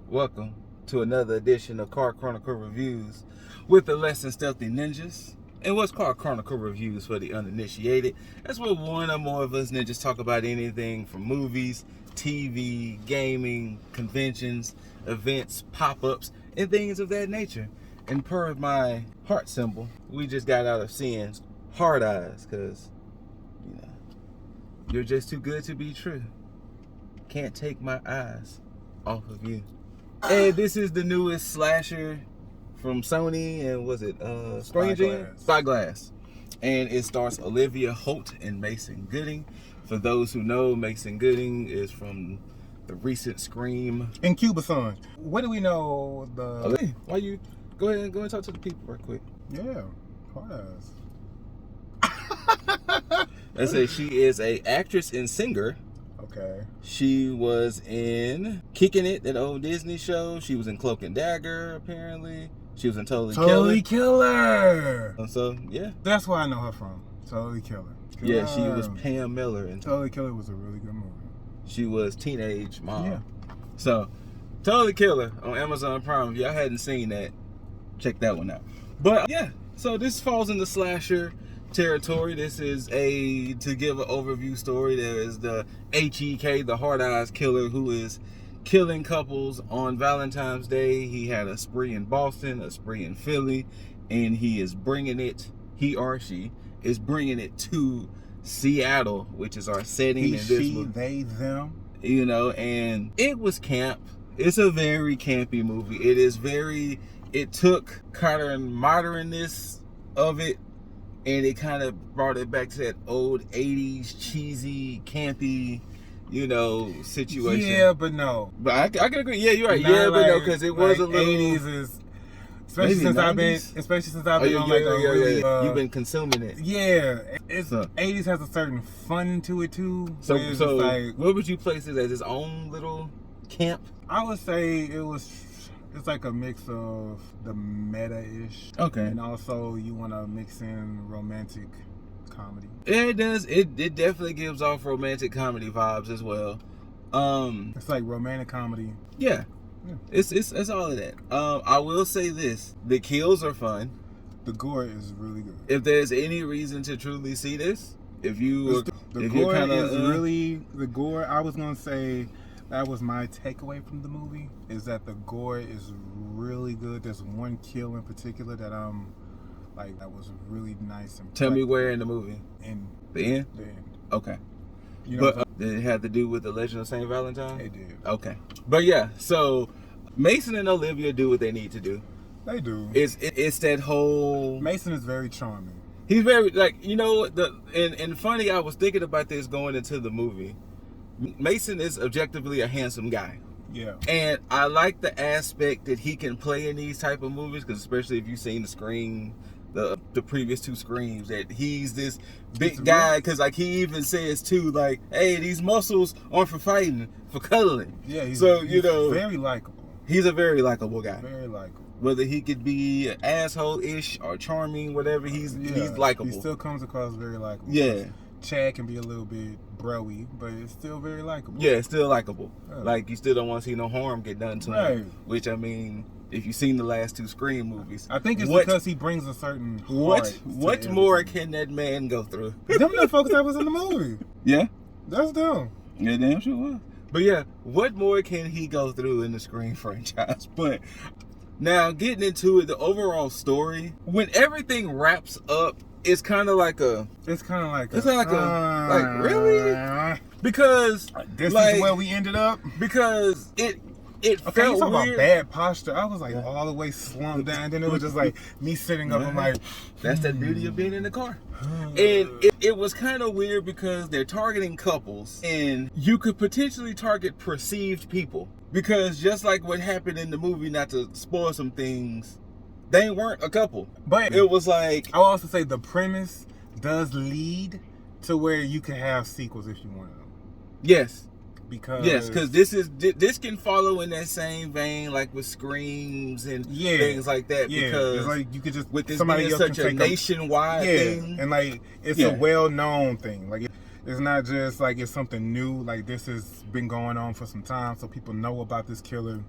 Welcome to another edition of Chronicle Reviews with the Less Than Stealthy Ninjas. And what's called Chronicle Reviews for the uninitiated. That's where one or more of us ninjas talk about anything from movies, TV, gaming, conventions, events, pop-ups, and things of that nature. And per my heart symbol, we just got out of seeing hard eyes because, you're just too good to be true. Can't take my eyes off of you. And this is the newest slasher from Sony, and was it Spyglass. And it stars Olivia Holt and Mason Gooding. For those who know, Mason Gooding is from the recent Scream and Cuba Son. What do we know? Why you go ahead and talk to the people real quick? Yeah, hard eyes. Let's say she is a actress and singer. Okay. She was in Kicking It, that old Disney show. She was in Cloak and Dagger, apparently. She was in Totally Killer. So, yeah. That's where I know her from. Totally Killer. Yeah, she was Pam Miller in Totally Killer was a really good movie. She was teenage mom. Yeah. So, Totally Killer on Amazon Prime. If y'all hadn't seen that, check that one out. But, yeah. So, this falls in the slasher territory. This is to give an overview story, there is the HEK, the Hard Eyes Killer, who is killing couples on Valentine's Day. He had a spree in Boston, a spree in Philly, and he or she is bringing it to Seattle, which is our setting in this movie. They, them. And it was camp. It's a very campy movie. It took kind of modernness of it, and it kind of brought it back to that old 80s cheesy, campy, situation. Yeah, but no. But I can agree. Yeah, you're right. Yeah, but no, because it was a little 80s is, especially since I've been on you've been consuming it. Yeah, 80s has a certain fun to it too. So what would you place it as? Its own little camp? I would say it's like a mix of the meta-ish. Okay. And also you want to mix in romantic comedy. Yeah, it does. It definitely gives off romantic comedy vibes as well. It's like romantic comedy. Yeah. It's all of that. I will say this. The kills are fun. The gore is really good. If there's any reason to truly see this, the gore, I was going to say, that was my takeaway from the movie, is that the gore is really good. There's one kill in particular that that was really nice. And tell me where in the movie? In the end? The end. Okay. But did it have to do with the Legend of St. Valentine? It did. Okay. But yeah, so Mason and Olivia do what they need to do. They do. It's that whole... Mason is very charming. He's very, and funny, I was thinking about this going into the movie. Mason is objectively a handsome guy. Yeah. And I like the aspect that he can play in these type of movies, because especially if you've seen the Scream, the previous two Screams, that he's this big guy, because he even says too, hey, these muscles aren't for fighting, for cuddling. Yeah, he's very likable. He's a very likable guy. Very likable. Whether he could be an asshole-ish or charming, whatever, he's likable. He still comes across very likable. Yeah. Chad can be a little bit bro-y, but it's still very likable. Yeah, it's still likable. Yeah. You still don't want to see no harm get done to him. Which, if you've seen the last two Scream movies, I think it's because he brings a certain heart. What more can that man go through? Them the folks that was in the movie. Yeah? That's them. Yeah, damn sure was. But yeah, what more can he go through in the Scream franchise? But now, getting into it, the overall story, when everything wraps up, it's kind of like really? Because this is where we ended up? Because it felt weird. About bad posture. I was all the way slumped down, and then it was just me sitting up. I'm that's the beauty of being in the car. And it was kind of weird because they're targeting couples, and you could potentially target perceived people, because just like what happened in the movie, not to spoil some things, they weren't a couple. But it was I will also say the premise does lead to where you can have sequels if you want them. Yes. Because this can follow in that same vein, like with Screams and things like that. Yeah, because you could just with this being such a nationwide thing, and it's a well-known thing. It's not just it's something new. This has been going on for some time, so people know about this killer.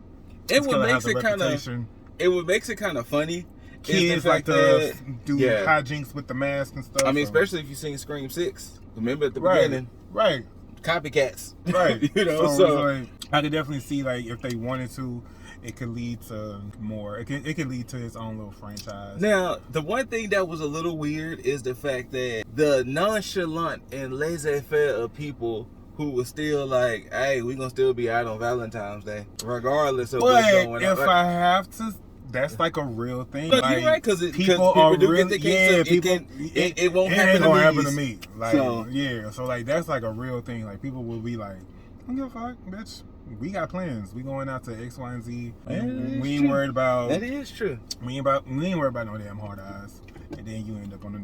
It what killer makes has a it kind of reputation. what makes it kind of funny. Kids like to do hijinks with the mask and stuff. I mean, especially if you've seen Scream 6. Remember at the right, beginning, right? Copycats, Right? You know, so like, I could definitely see like if they wanted to, it could lead to more. It could lead to its own little franchise. Now, the one thing that was a little weird is the fact that the nonchalant and laissez-faire of people who was still like, "Hey, we gonna still be out on Valentine's Day, regardless of what's going on." If I have to. That's like a real thing. But like, you're right, because people are do really, get the case, it won't happen to me. Like, so, yeah, so like that's like a real thing. Like people will be like, "I don't give a fuck, bitch. We got plans. We going out to X, Y, and Z. We ain't worried about." That is true. We ain't worried about no damn hard eyes. And then you end up on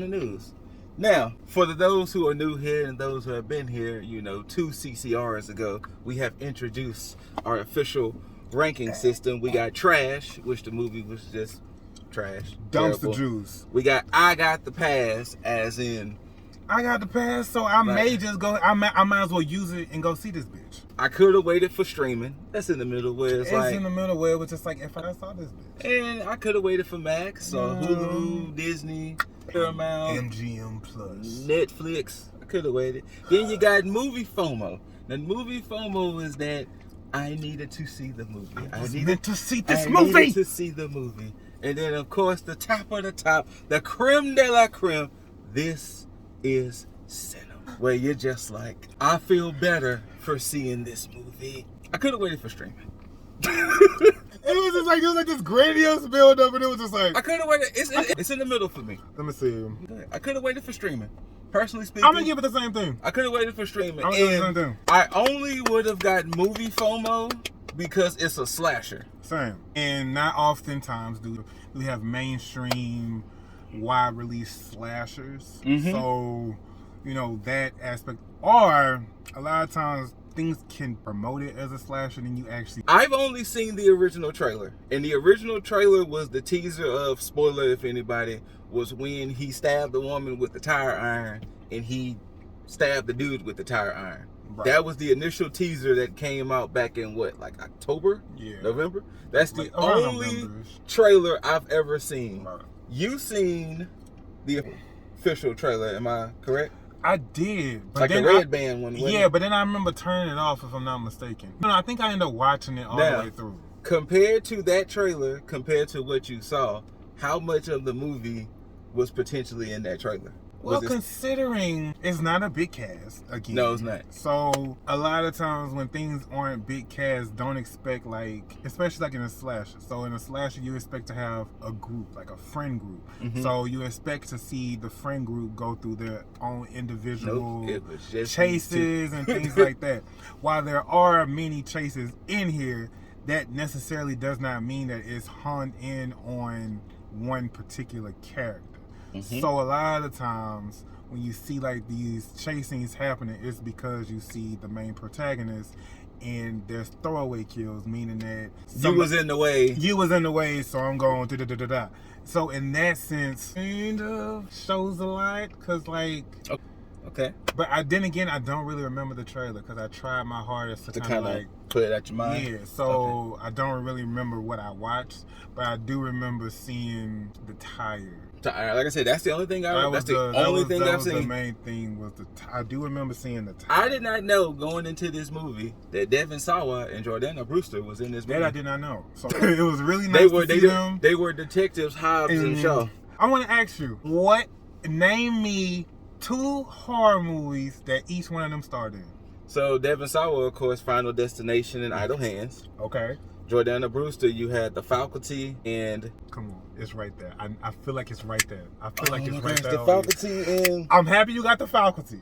the news. Now, for those who are new here and those who have been here, 2 CCRs ago, we have introduced our official ranking system. We got trash, which the movie was just trash. Dumpster juice. We got I got the pass, as in I got the pass, so I may just go. I might as well use it and go see this bitch. I could have waited for streaming. That's in the middle where it's like in the middle where it was just like if I saw this bitch. And I could have waited for Max or Hulu, Disney, Paramount, MGM Plus, Netflix. I could have waited. Then you got movie FOMO. The movie FOMO is that I needed to see the movie. I needed to see the movie. And then, of course, the top of the top, the creme de la creme. This is cinema. Where you're just like, I feel better for seeing this movie. I could have waited for streaming. It was like this grandiose build up, and it was just like I could have waited. It's in the middle for me. Let me see. I could have waited for streaming. Personally speaking, I'm gonna give it the same thing. I could have waited for streaming. I only would have got movie FOMO because it's a slasher. Same. And not oftentimes do we have mainstream, wide release slashers. Mm-hmm. So, that aspect. Or a lot of times things can promote it as a slasher and you actually. I've only seen the original trailer. And the original trailer was the teaser of, spoiler if anybody, was when he stabbed the woman with the tire iron and he stabbed the dude with the tire iron. Right. That was the initial teaser that came out back in October? Yeah. November? That's the only trailer I've ever seen. Right. You've seen the official trailer, am I correct? I did. But like then the red band one. Yeah, but then I remember turning it off if I'm not mistaken. I think I ended up watching it all the way through. Compared to that trailer, compared to what you saw, how much of the movie was potentially in that trailer? Well, considering it's not a big cast, again. No, it's not. So, a lot of times when things aren't big cast, don't expect especially like in a slasher. So, in a slasher, you expect to have a group, like a friend group. Mm-hmm. So, you expect to see the friend group go through their own individual chases and things like that. While there are many chases in here, that necessarily does not mean that it's honed in on one particular character. Mm-hmm. So a lot of times when you see like these chasings happening, it's because you see the main protagonist and there's throwaway kills, meaning that you was in the way, so I'm going da-da-da-da-da. So in that sense, kind of shows a lot, because okay. But I don't really remember the trailer because I tried my hardest to kind of put it out your mind. Yeah, so okay. I don't really remember what I watched, but I do remember seeing the tire. Like I said, that's the only thing I've seen. The main thing was I do remember seeing the tire. I did not know going into this movie that Devin Sawa and Jordana Brewster was in this movie. That I did not know. So it was really nice to see them. They were detectives Hobbs and Shaw. I want to ask you, name me 2 horror movies that each one of them starred in. So Devin Sawa, of course, Final Destination and Idle Hands. Okay. Jordana Brewster, you had The Faculty and... Come on, it's right there. I feel like it's right there. The Faculty and... I'm happy you got The Faculty.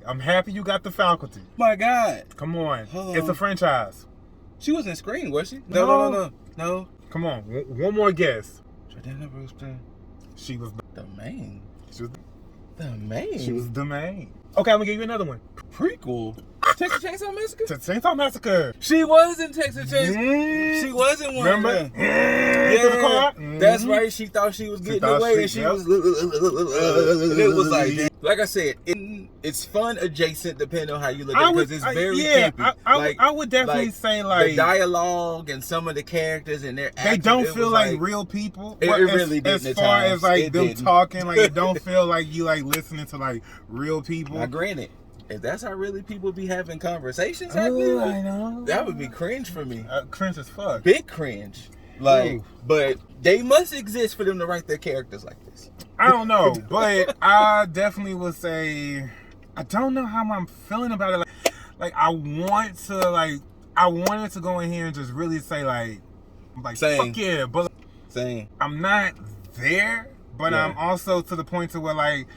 My God. Come on. It's a franchise. She wasn't Screen, was she? No. Come on, one more guess. Jordana Brewster. She was the main. She was the main. She was the main. Okay, I'm gonna give you another one. Prequel. Texas Chainsaw Massacre? Chainsaw Massacre. She was in Texas Chainsaw. She was in one. Remember? Yeah, To the car? that's right. She thought she was getting away, and she was. And it was like I said, it's fun adjacent depending on how you look at it, because it's very campy. I would definitely say like the dialogue and some of the characters and their they don't feel like real people. It really didn't. As far as like them talking, like it don't feel like you like listening to like real people. Now, granted, if that's how really people be having conversations, I know that would be cringe for me. Cringe as fuck. Big cringe. But they must exist for them to write their characters like this. I don't know, but I definitely would say I don't know how I'm feeling about it. Like I wanted to go in here and just really say like Same. fuck yeah, but Same. I'm not there. But I'm also to the point to where like,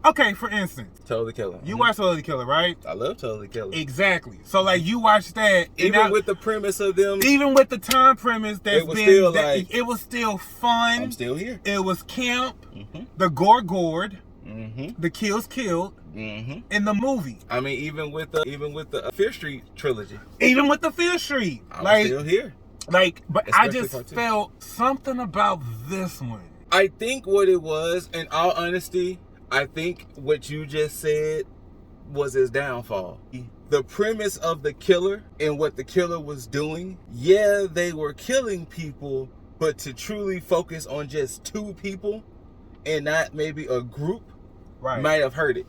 okay, for instance, Totally Killer. You watch Totally Killer, right? I love Totally Killer. Exactly. So like you watch that, even with the premise of them, even with the time premise, it was still fun. I'm still here. It was camp. The gore gored. The kills killed. In the movie. I mean, even with the Fear Street trilogy. Even with the Fear Street, I'm still here. Like, but Especially I just felt something about this one. I think what it was, in all honesty, I think what you just said was his downfall. The premise of the killer and what the killer was doing, yeah, they were killing people, but to truly focus on just 2 people and not maybe a group might have hurt it.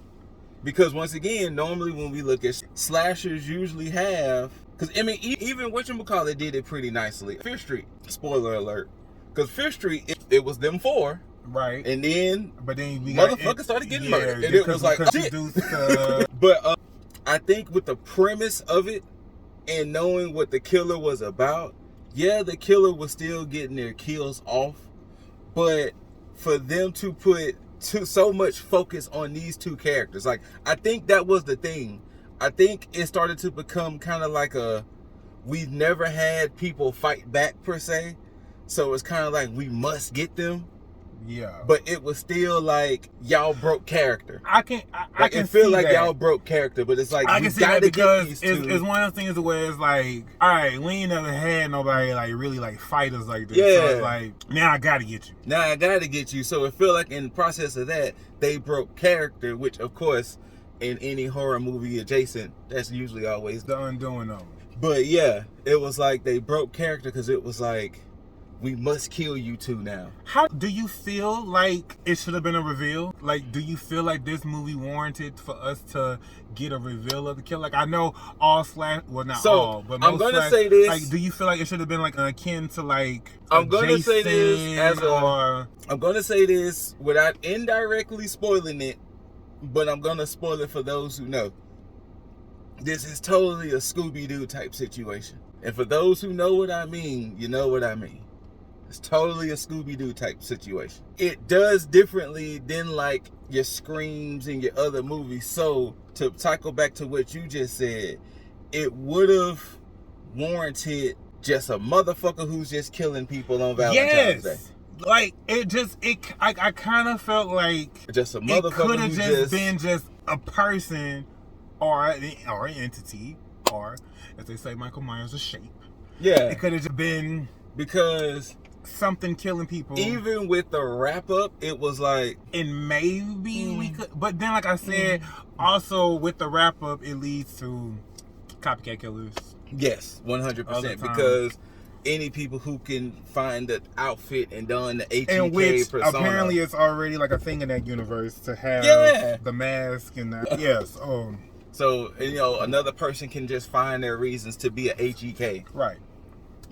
Because once again, normally when we look at slashers usually have, because I mean, even whatchamacallit did it pretty nicely. Fear Street, spoiler alert. Because Fear Street, it was them 4. Right. And then, but then motherfuckers started getting murdered. And it was like, shit. But I think with the premise of it and knowing what the killer was about, yeah, the killer was still getting their kills off. But for them to put so much focus on these 2 characters, like, I think that was the thing. I think it started to become kind of like we've never had people fight back per se. So it's kind of like we must get them. Yeah. But it was still like y'all broke character. I can feel see like that. y'all broke character, but it's like I we can see gotta that because get these 2. It's one of those things where it's like, all right, we ain't never had nobody like really like fight us like this. Yeah. So it's like, now I gotta get you. Now I gotta get you. So it feel like in the process of that, they broke character, which of course in any horror movie adjacent, that's usually always the undoing of them. But yeah, it was like they broke character because it was like, we must kill you 2 now. How do you feel like it should have been a reveal? Like, do you feel like this movie warranted for us to get a reveal of the killer? Like, I know but I'm gonna say this. Like, do you feel like it should have been like akin to like? I'm gonna say this I'm gonna say this without indirectly spoiling it, but I'm gonna spoil it for those who know. This is totally a Scooby-Doo type situation, and for those who know what I mean, you know what I mean. It's totally a Scooby-Doo type situation. It does differently than like your Screams and your other movies. So to cycle back to what you just said, it would have warranted just a motherfucker who's just killing people on Valentine's Day. Like I kind of felt like just a motherfucker. It could have just been just a person or an entity, or as they say, Michael Myers, a shape. Yeah, it could have just been because something killing people. Even with the wrap up, it was like, and maybe we could, but then like I said, also with the wrap up, it leads to copycat killers. Yes, 100%, because any people who can find the outfit and don the HEK and which persona. Apparently it's already like a thing in that universe to have the mask and that. Yes. So, you know, another person can just find their reasons to be a HEK. Right.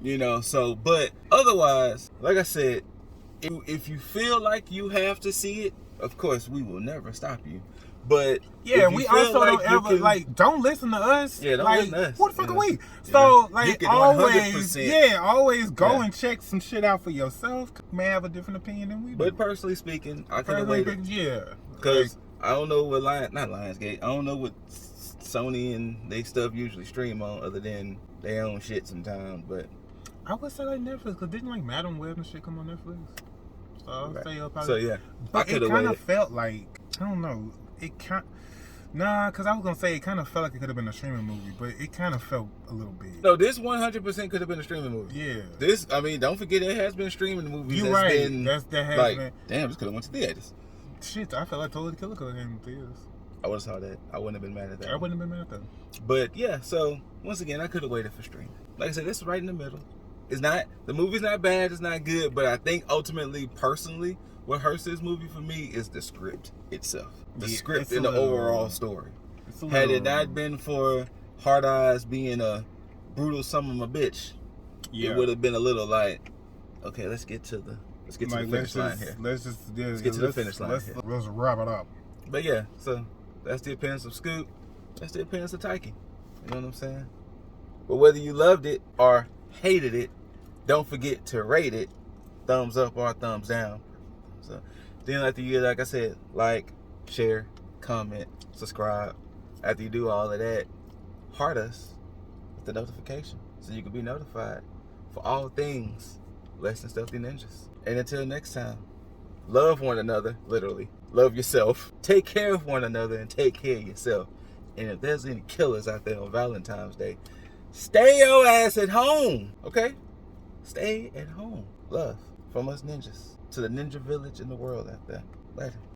You know, so, but otherwise, like I said, if you feel like you have to see it, of course, we will never stop you. But yeah, we also like don't ever don't listen to us. Yeah, don't listen to us. What the fuck are we? So like always, 100%. Always go and check some shit out for yourself. You may have a different opinion than we do. But personally speaking, I could have waited. Yeah, because I don't know what Lionsgate. I don't know what Sony and they stuff usually stream on, other than they own shit sometimes. But I would say like Netflix, because didn't like Madam Web and shit come on Netflix? So I'll say So yeah, but it kind of felt like, I don't know. Nah, because I was going to say it kind of felt like it could have been a streaming movie, but it kind of felt a little big. No, this 100% could have been a streaming movie. Yeah. This, I mean, don't forget it has been streaming movies. You're that's right. Been, that has like, been. damn, this could have went to theaters. Shit, I felt like Totally Killer could have came to theaters. I would have saw that. I wouldn't have been mad at that. I wouldn't have been mad at that. But yeah, so once again, I could have waited for streaming. Like I said, this is right in the middle. It's not, the movie's not bad, it's not good, but I think ultimately, personally, what hurts this movie for me is the script itself. The script and the overall story. Had it not been for Hard Eyes being a brutal son of a bitch, it would have been a little like, okay, let's get to the finish line here. Let's get to the finish line here. Let's wrap it up. But yeah, so that's the appearance of Scoot. That's the appearance of Tyke. You know what I'm saying? But whether you loved it or hated it, don't forget to rate it. Thumbs up or thumbs down. So then after you, like I said, like, share, comment, subscribe. After you do all of that, heart us with the notification so you can be notified for all things Less Than Stealthy Ninjas. And until next time, love one another, literally. Love yourself. Take care of one another and take care of yourself. And if there's any killers out there on Valentine's Day, stay your ass at home, okay? Stay at home. Love from us ninjas to the ninja village in the world out there. Later.